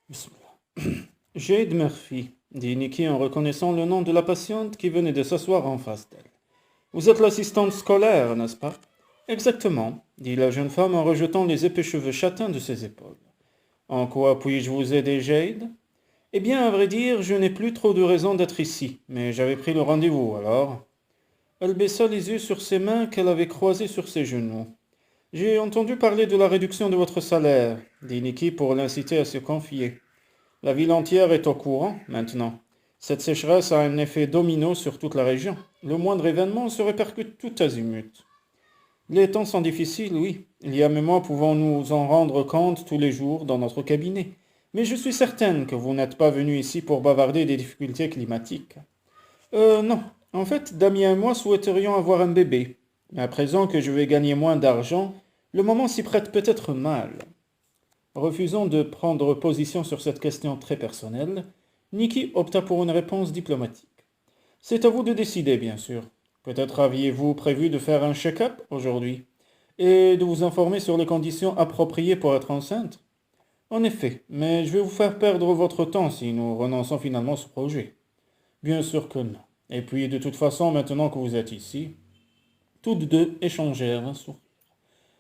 Bismillah. Jade Murphy, dit Nikki en reconnaissant le nom de la patiente qui venait de s'asseoir en face d'elle. Vous êtes l'assistante scolaire, n'est-ce pas? Exactement, dit la jeune femme en rejetant les épais cheveux châtains de ses épaules. En quoi puis-je vous aider, Jade? Eh bien, à vrai dire, je n'ai plus trop de raison d'être ici, mais j'avais pris le rendez-vous, alors. Elle baissa les yeux sur ses mains qu'elle avait croisées sur ses genoux. J'ai entendu parler de la réduction de votre salaire, dit Nikki pour l'inciter à se confier. La ville entière est au courant, maintenant. Cette sécheresse a un effet domino sur toute la région. Le moindre événement se répercute tout azimut. Les temps sont difficiles, oui. Liam et moi pouvons nous en rendre compte tous les jours dans notre cabinet. Mais je suis certaine que vous n'êtes pas venu ici pour bavarder des difficultés climatiques. Non. En fait, Damien et moi souhaiterions avoir un bébé. Mais à présent que je vais gagner moins d'argent, le moment s'y prête peut-être mal. Refusant de prendre position sur cette question très personnelle, Nikki opta pour une réponse diplomatique. C'est à vous de décider, bien sûr. Peut-être aviez-vous prévu de faire un check-up aujourd'hui et de vous informer sur les conditions appropriées pour être enceinte? En effet, mais je vais vous faire perdre votre temps si nous renonçons finalement à ce projet. Bien sûr que non. Et puis, de toute façon, maintenant que vous êtes ici, toutes deux échangèrent un sourire.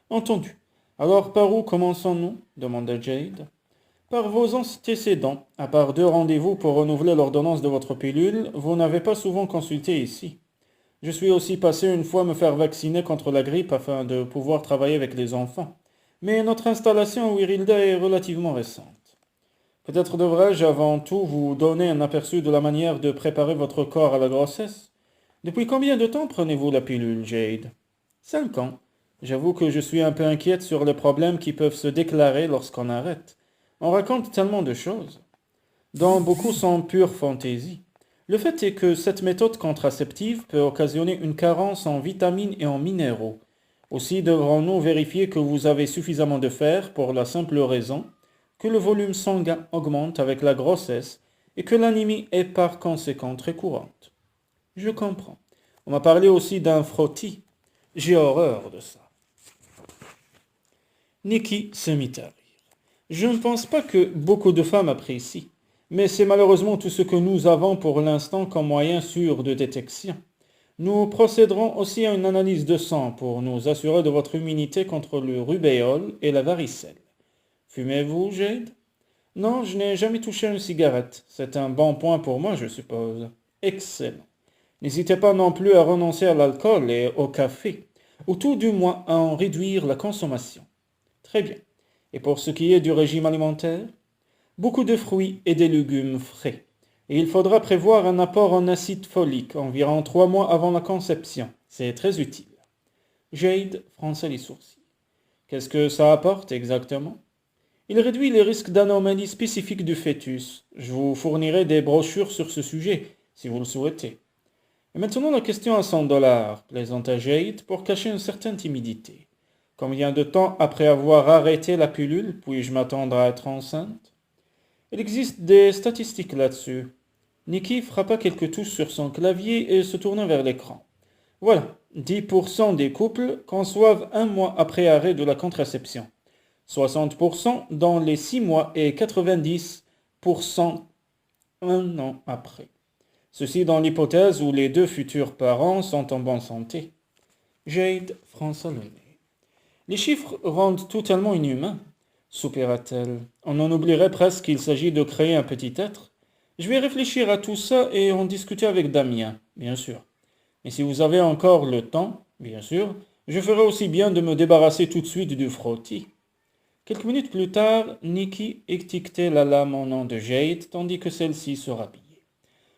Entendu. Alors, par où commençons-nous? Demanda Jade. Par vos antécédents. À part 2 rendez-vous pour renouveler l'ordonnance de votre pilule, vous n'avez pas souvent consulté ici. Je suis aussi passé une fois me faire vacciner contre la grippe afin de pouvoir travailler avec les enfants. Mais notre installation à Wirilda est relativement récente. Peut-être devrais-je avant tout vous donner un aperçu de la manière de préparer votre corps à la grossesse? Depuis combien de temps prenez-vous la pilule, Jade? 5 ans. J'avoue que je suis un peu inquiète sur les problèmes qui peuvent se déclarer lorsqu'on arrête. On raconte tellement de choses, dont beaucoup sont pure fantaisie. Le fait est que cette méthode contraceptive peut occasionner une carence en vitamines et en minéraux. Aussi devrons-nous vérifier que vous avez suffisamment de fer pour la simple raison que le volume sanguin augmente avec la grossesse et que l'anémie est par conséquent très courante. Je comprends. On m'a parlé aussi d'un frottis. J'ai horreur de ça. Nikki se mit à rire. Je ne pense pas que beaucoup de femmes apprécient, mais c'est malheureusement tout ce que nous avons pour l'instant comme moyen sûr de détection. Nous procéderons aussi à une analyse de sang pour nous assurer de votre immunité contre le rubéole et la varicelle. Fumez-vous, Jade? Non, je n'ai jamais touché une cigarette. C'est un bon point pour moi, je suppose. Excellent. N'hésitez pas non plus à renoncer à l'alcool et au café, ou tout du moins à en réduire la consommation. Très bien. Et pour ce qui est du régime alimentaire? Beaucoup de fruits et des légumes frais. Et il faudra prévoir un apport en acide folique environ 3 mois avant la conception. C'est très utile. Jade fronça les sourcils. Qu'est-ce que ça apporte exactement? Il réduit les risques d'anomalies spécifiques du fœtus. Je vous fournirai des brochures sur ce sujet, si vous le souhaitez. Et maintenant la question à 100 $, plaisanta Jade pour cacher une certaine timidité. Combien de temps après avoir arrêté la pilule puis-je m'attendre à être enceinte? Il existe des statistiques là-dessus. Nikki frappa quelques touches sur son clavier et se tourna vers l'écran. Voilà, 10% des couples conçoivent 1 mois après arrêt de la contraception, 60% dans les 6 mois et 90% 1 an après. Ceci dans l'hypothèse où les 2 futurs parents sont en bonne santé. Jade fronça le nez. Les chiffres rendent tout tellement inhumain, soupira-t-elle. On en oublierait presque qu'il s'agit de créer un petit être. Je vais réfléchir à tout ça et en discuter avec Damien, bien sûr. Mais si vous avez encore le temps, bien sûr, je ferai aussi bien de me débarrasser tout de suite du frottis. Quelques minutes plus tard, Nikki étiquetait la lame au nom de Jade, tandis que celle-ci se rhabillait.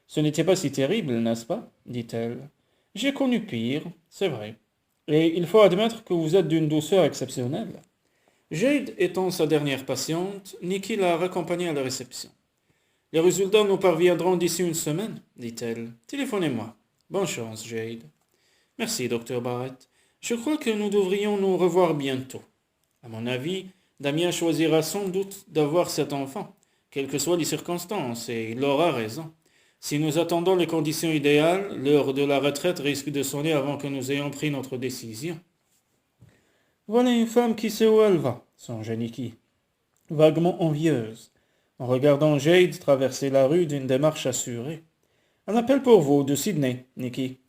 Ce n'était pas si terrible, n'est-ce pas? Dit-elle. J'ai connu pire, c'est vrai. Et il faut admettre que vous êtes d'une douceur exceptionnelle. Jade étant sa dernière patiente, Nikki l'a raccompagnée à la réception. Les résultats nous parviendront d'ici une semaine, dit-elle. Téléphonez-moi. Bonne chance, Jade. Merci, docteur Barrett. Je crois que nous devrions nous revoir bientôt. À mon avis, Damien choisira sans doute d'avoir cet enfant, quelles que soient les circonstances, et il aura raison. Si nous attendons les conditions idéales, l'heure de la retraite risque de sonner avant que nous ayons pris notre décision. Voilà une femme qui sait où elle va, songea Nikki, vaguement envieuse. en regardant Jade traverser la rue d'une démarche assurée. Un appel pour vous de Sydney, Nicky.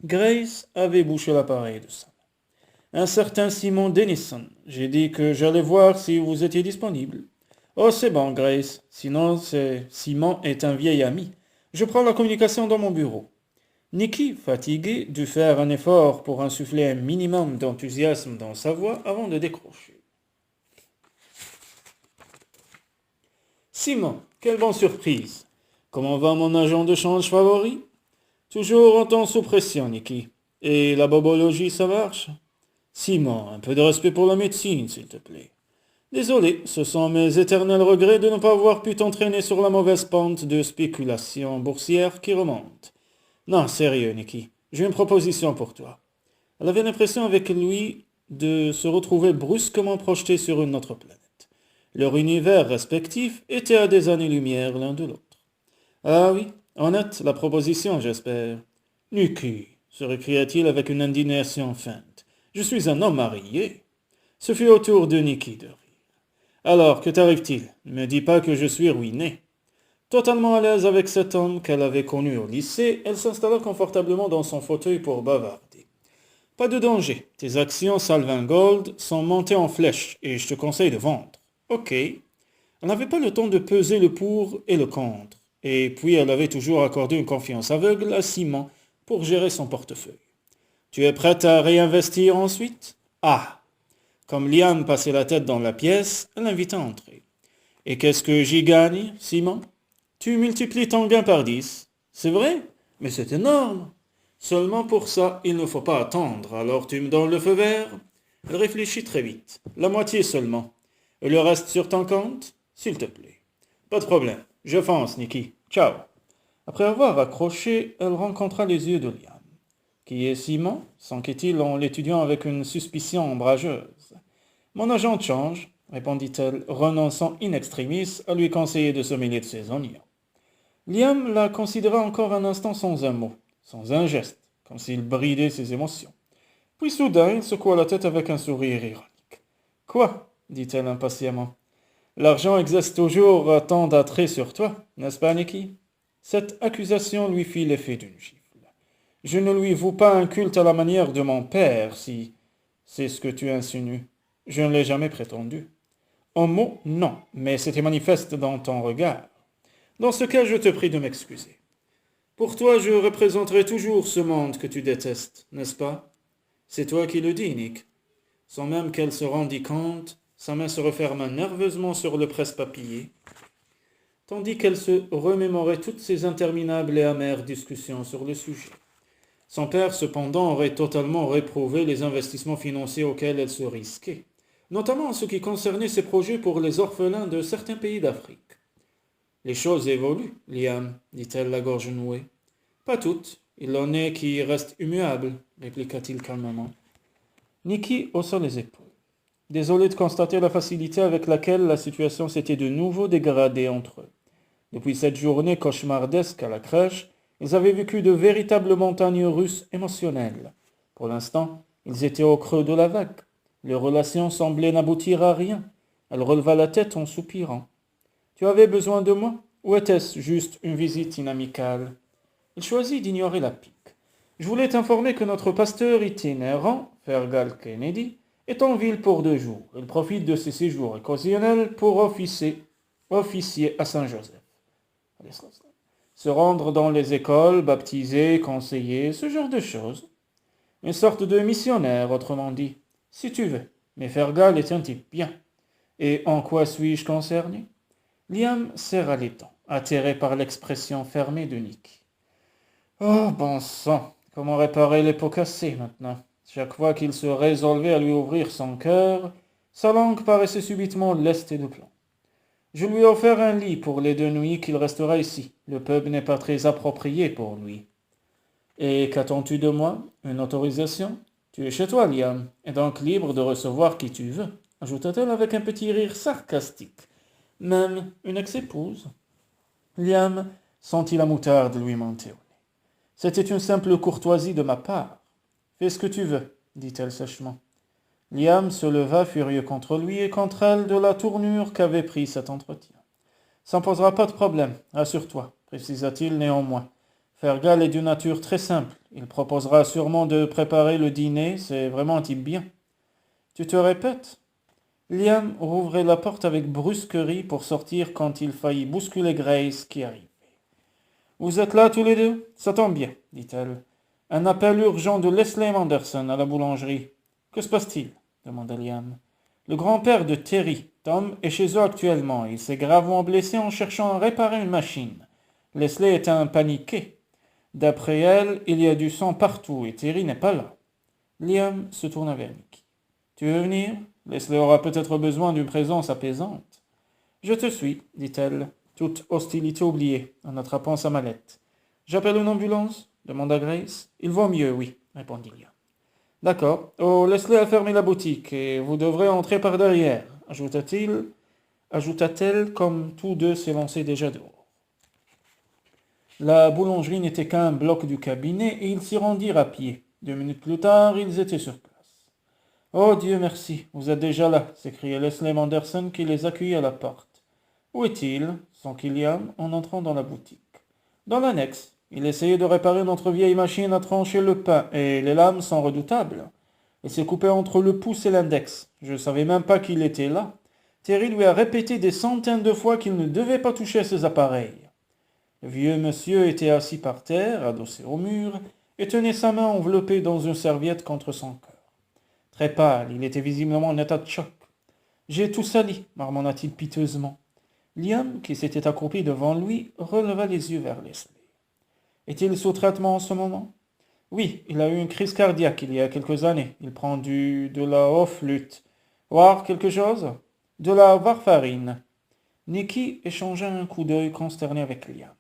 Grace avait bouché l'appareil de sa main. Un certain Simon Denison. J'ai dit que j'allais voir si vous étiez disponible. Oh, c'est bon, Grace. Sinon, Simon est un vieil ami. Je prends la communication dans mon bureau. Nicky, fatigué, dut faire un effort pour insuffler un minimum d'enthousiasme dans sa voix avant de décrocher. Simon, quelle bonne surprise. Comment va mon agent de change favori? Toujours en temps sous pression, Nicky. Et la bobologie, ça marche? Simon, un peu de respect pour la médecine, s'il te plaît. Désolé, ce sont mes éternels regrets de ne pas avoir pu t'entraîner sur la mauvaise pente de spéculation boursière qui remonte. Non, sérieux, Nicky, j'ai une proposition pour toi. Elle avait l'impression avec lui de se retrouver brusquement projetés sur une autre planète. Leur univers respectif était à des années-lumière l'un de l'autre. Ah oui, honnête, la proposition, j'espère. Nicky, se récria-t-il avec une indignation feinte. Je suis un homme marié. Ce fut au tour de Nicky de rire. Alors, que t'arrive-t-il? Ne me dis pas que je suis ruiné. Totalement à l'aise avec cet homme qu'elle avait connu au lycée, elle s'installa confortablement dans son fauteuil pour bavarder. Pas de danger, tes actions Salvin Gold sont montées en flèche et je te conseille de vendre. Ok. Elle n'avait pas le temps de peser le pour et le contre, et puis elle avait toujours accordé une confiance aveugle à Simon pour gérer son portefeuille. Tu es prête à réinvestir ensuite? Ah! Comme Liam passait la tête dans la pièce, elle l'invita à entrer. Et qu'est-ce que j'y gagne, Simon? Tu multiplies ton gain par 10. C'est vrai? Mais c'est énorme. Seulement pour ça, il ne faut pas attendre. Alors tu me donnes le feu vert? Elle réfléchit très vite. La moitié seulement. Et le reste sur ton compte? S'il te plaît. Pas de problème. Je fonce, Nicky. Ciao. Après avoir raccroché, elle rencontra les yeux de Liam. Qui est Simon? S'enquit-il en l'étudiant avec une suspicion ombrageuse. Mon agent de change, répondit-elle, renonçant in extremis à lui conseiller de se mêler de ses oignons. Liam la considéra encore un instant sans un mot, sans un geste, comme s'il bridait ses émotions. Puis soudain, il secoua la tête avec un sourire ironique. « Quoi » dit-elle impatiemment. « L'argent exerce toujours tant d'attrait sur toi, n'est-ce pas, Nicky ?» Cette accusation lui fit l'effet d'une gifle. « Je ne lui voue pas un culte à la manière de mon père, si c'est ce que tu insinues. Je ne l'ai jamais prétendu. » En mots, non, mais c'était manifeste dans ton regard. Dans ce cas, je te prie de m'excuser. Pour toi, je représenterai toujours ce monde que tu détestes, n'est-ce pas? C'est toi qui le dis, Nick. Sans même qu'elle se rendît compte, sa main se referma nerveusement sur le presse-papier, tandis qu'elle se remémorait toutes ses interminables et amères discussions sur le sujet. Son père, cependant, aurait totalement réprouvé les investissements financiers auxquels elle se risquait, notamment en ce qui concernait ses projets pour les orphelins de certains pays d'Afrique. Les choses évoluent, Liam, dit-elle la gorge nouée. Pas toutes, il en est qui restent immuables, répliqua-t-il calmement. Nicky haussa les épaules, désolé de constater la facilité avec laquelle la situation s'était de nouveau dégradée entre eux. Depuis cette journée cauchemardesque à la crèche, ils avaient vécu de véritables montagnes russes émotionnelles. Pour l'instant, ils étaient au creux de la vague. Leur relation semblait n'aboutir à rien. Elle releva la tête en soupirant. « Tu avais besoin de moi? Ou était-ce juste une visite inamicale ?» Il choisit d'ignorer la pique. « Je voulais t'informer que notre pasteur itinérant, Fergal Kennedy, est en ville pour 2 jours. Il profite de ses séjours occasionnels pour officier à Saint-Joseph. Se rendre dans les écoles, baptiser, conseiller, ce genre de choses. Une sorte de missionnaire, autrement dit, si tu veux. Mais Fergal est un type bien. Et en quoi suis-je concerné? » Liam serra les dents, atterré par l'expression fermée de Nick. « Oh, bon sang, comment réparer les pots cassés maintenant? Chaque fois qu'il se résolvait à lui ouvrir son cœur, sa langue paraissait subitement lestée de plomb. Je lui ai offert un lit pour les 2 nuits qu'il restera ici. Le pub n'est pas très approprié pour lui. Et qu'attends-tu de moi? Une autorisation? Tu es chez toi, Liam, et donc libre de recevoir qui tu veux, ajouta-t-elle avec un petit rire sarcastique. Même une ex-épouse. Liam sentit la moutarde lui monter au nez. C'était une simple courtoisie de ma part. Fais ce que tu veux, dit-elle sèchement. Liam se leva furieux contre lui et contre elle de la tournure qu'avait pris cet entretien. Ça ne posera pas de problème, rassure-toi, précisa-t-il néanmoins. Fergal est d'une nature très simple. Il proposera sûrement de préparer le dîner, c'est vraiment un type bien. Tu te répètes? Liam rouvrait la porte avec brusquerie pour sortir quand il faillit bousculer Grace qui arrivait. Vous êtes là tous les deux? Ça tombe bien, dit-elle. Un appel urgent de Leslie Manderson à la boulangerie. Que se passe-t-il? Demanda Liam. Le grand-père de Terry, Tom, est chez eux actuellement. Il s'est gravement blessé en cherchant à réparer une machine. Leslie est un paniqué. D'après elle, il y a du sang partout et Terry n'est pas là. Liam se tourna vers Nicky. Tu veux venir? Leslie aura peut-être besoin d'une présence apaisante. Je te suis, dit-elle, toute hostilité oubliée, en attrapant sa mallette. J'appelle une ambulance? Demanda Grace. Il vaut mieux, oui, répondit Liam. D'accord. Oh, Leslie a fermé la boutique et vous devrez entrer par derrière, ajouta-t-elle comme tous deux s'élançaient déjà dehors. La boulangerie n'était qu'un bloc du cabinet et ils s'y rendirent à pied. 2 minutes plus tard, ils étaient sur place. Oh Dieu merci, vous êtes déjà là, s'écria Leslie Manderson qui les accueillit à la porte. Où est-il? S'enquit Liam en entrant dans la boutique. Dans l'annexe. Il essayait de réparer notre vieille machine à trancher le pain, et les lames sont redoutables. Il s'est coupé entre le pouce et l'index. Je ne savais même pas qu'il était là. Terry lui a répété des centaines de fois qu'il ne devait pas toucher à ces appareils. Le vieux monsieur était assis par terre, adossé au mur, et tenait sa main enveloppée dans une serviette contre son cœur. Très pâle, il était visiblement en état de choc. J'ai tout sali, marmonna-t-il piteusement. Liam, qui s'était accroupi devant lui, releva les yeux vers Leslie. Est-il sous traitement en ce moment? Oui, il a eu une crise cardiaque il y a quelques années. Il prend de la haut-flûte. Voir quelque chose? De la warfarine. Nicky échangea un coup d'œil consterné avec Liam.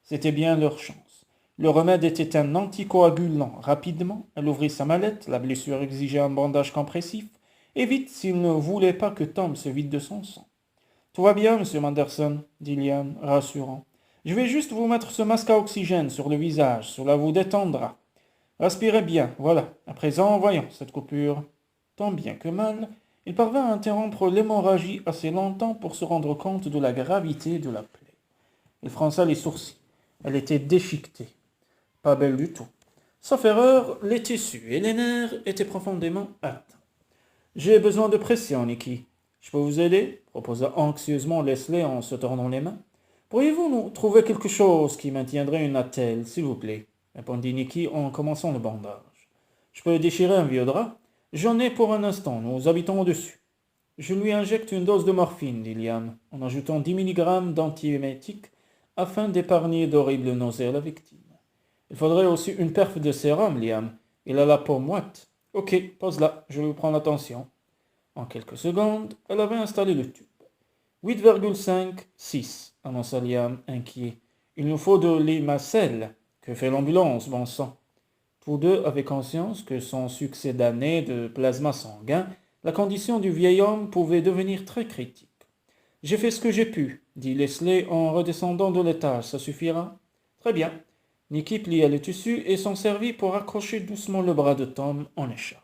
C'était bien leur chance. Le remède était un anticoagulant. Rapidement, elle ouvrit sa mallette, la blessure exigeait un bandage compressif, et vite s'il ne voulait pas que Tom se vide de son sang. Tout va bien, monsieur Manderson, dit Liam, rassurant. Je vais juste vous mettre ce masque à oxygène sur le visage, cela vous détendra. Respirez bien, voilà. À présent, voyons cette coupure. Tant bien que mal, il parvint à interrompre l'hémorragie assez longtemps pour se rendre compte de la gravité de la plaie. Il fronça les sourcils. Elle était déchiquetée. Pas belle du tout. Sauf erreur, les tissus et les nerfs étaient profondément atteints. J'ai besoin de pression, Nicky. Je peux vous aider? Proposa anxieusement Leslie en se tordant les mains. Pourriez-vous nous trouver quelque chose qui maintiendrait une attelle, s'il vous plaît? Répondit Nicky en commençant le bandage. Je peux déchirer un vieux drap? J'en ai pour un instant, nous habitons au-dessus. Je lui injecte une dose de morphine, dit Liam, en ajoutant 10 mg d'antiémétique afin d'épargner d'horribles nausées à la victime. Il faudrait aussi une perf de sérum, Liam. Il a la peau moite. Ok, pose là, je lui prends l'attention. En quelques secondes, elle avait installé le tube. 8,5, 6, annonça Liam, inquiet. Il nous faut de l'hémacelle. Que fait l'ambulance, bon sang? Tous deux avaient conscience que sans succès d'années de plasma sanguin, la condition du vieil homme pouvait devenir très critique. J'ai fait ce que j'ai pu, dit Leslie en redescendant de l'étage. Ça suffira? Très bien. Nicky plia le tissu et s'en servit pour accrocher doucement le bras de Tom en écharpe.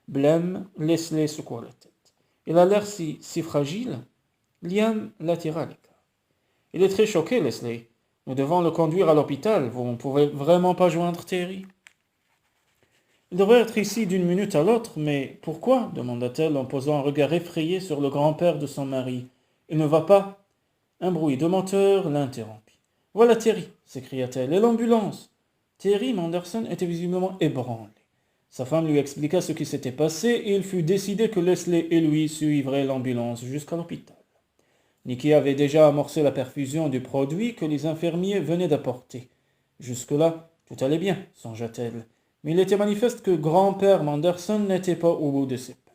Blême, Leslie secoua la tête. Il a l'air si fragile. Liam l'attira à l'écart. Il est très choqué, Leslie. Nous devons le conduire à l'hôpital. Vous ne pouvez vraiment pas joindre Terry? Il devrait être ici d'une minute à l'autre, mais pourquoi? Demanda-t-elle en posant un regard effrayé sur le grand-père de son mari. Il ne va pas? Un bruit de moteur l'interrompit. Voilà Terry, s'écria-t-elle, et l'ambulance? Terry Manderson était visiblement ébranlé. Sa femme lui expliqua ce qui s'était passé et il fut décidé que Leslie et lui suivraient l'ambulance jusqu'à l'hôpital. Nicky avait déjà amorcé la perfusion du produit que les infirmiers venaient d'apporter. Jusque-là, tout allait bien, songea-t-elle. Mais il était manifeste que grand-père Manderson n'était pas au bout de ses peines.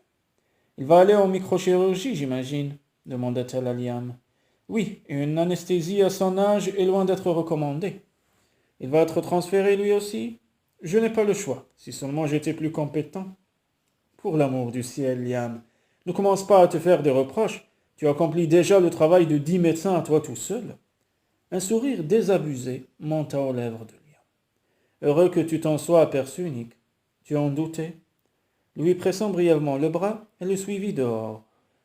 Il va aller en microchirurgie, j'imagine, demanda-t-elle à Liam. Oui, une anesthésie à son âge est loin d'être recommandée. Il va être transféré lui aussi? Je n'ai pas le choix, si seulement j'étais plus compétent. Pour l'amour du ciel, Liam, ne commence pas à te faire des reproches. Tu accomplis déjà le travail de 10 médecins à toi tout seul. Un sourire désabusé monta aux lèvres de Liam. Heureux que tu t'en sois aperçu, Nick. Tu en doutais? lui pressant brièvement le bras, elle le suivit dehors.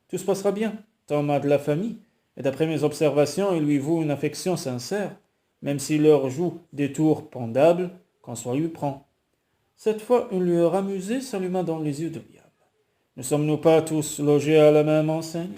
Tout se passera bien. Tom a de la famille, et d'après mes observations, il lui voue une affection sincère, même s'il leur joue des tours pendables, quand soit lui prend. Cette fois, une lueur amusée s'alluma dans les yeux de William. Ne sommes-nous pas tous logés à la même enseigne?